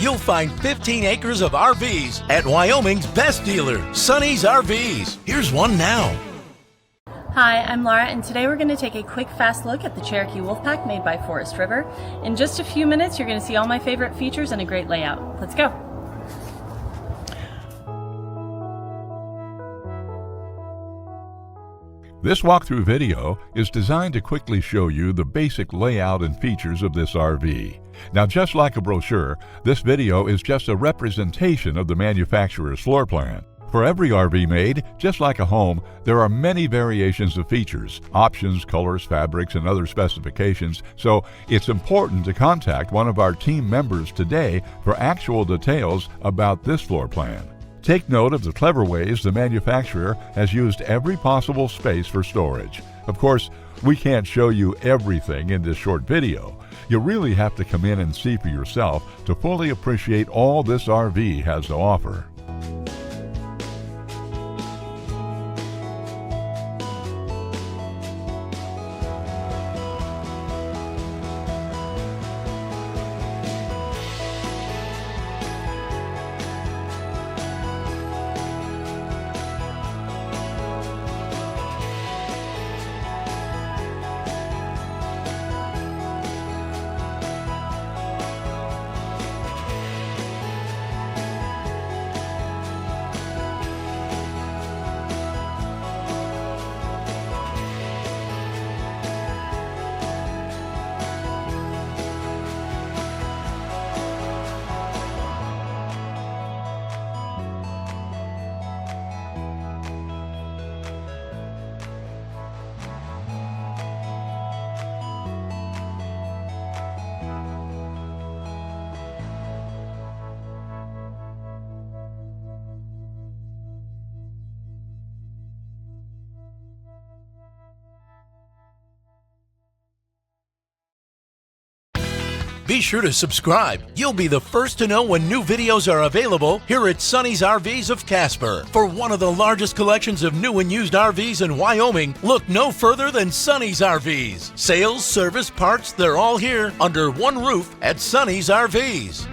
you'll find 15 acres of RVs at Wyoming's best dealer, Sonny's RVs. Here's one now. Hi, I'm Laura, and today we're going to take a quick, fast look at the Cherokee Wolfpack made by Forest River. In just a few minutes, you're going to see all my favorite features and a great layout. Let's go. This walkthrough video is designed to quickly show you the basic layout and features of this RV. Now, just like a brochure, this video is just a representation of the manufacturer's floor plan. For every RV made, just like a home, there are many variations of features, options, colors, fabrics, and other specifications, so it's important to contact one of our team members today for actual details about this floor plan. Take note of the clever ways the manufacturer has used every possible space for storage. Of course, we can't show you everything in this short video. You really have to come in and see for yourself to fully appreciate all this RV has to offer. Be sure to subscribe. You'll be the first to know when new videos are available here at Sonny's RVs of Casper. For one of the largest collections of new and used RVs in Wyoming, look no further than Sonny's RVs. Sales, service, parts, they're all here under one roof at Sonny's RVs.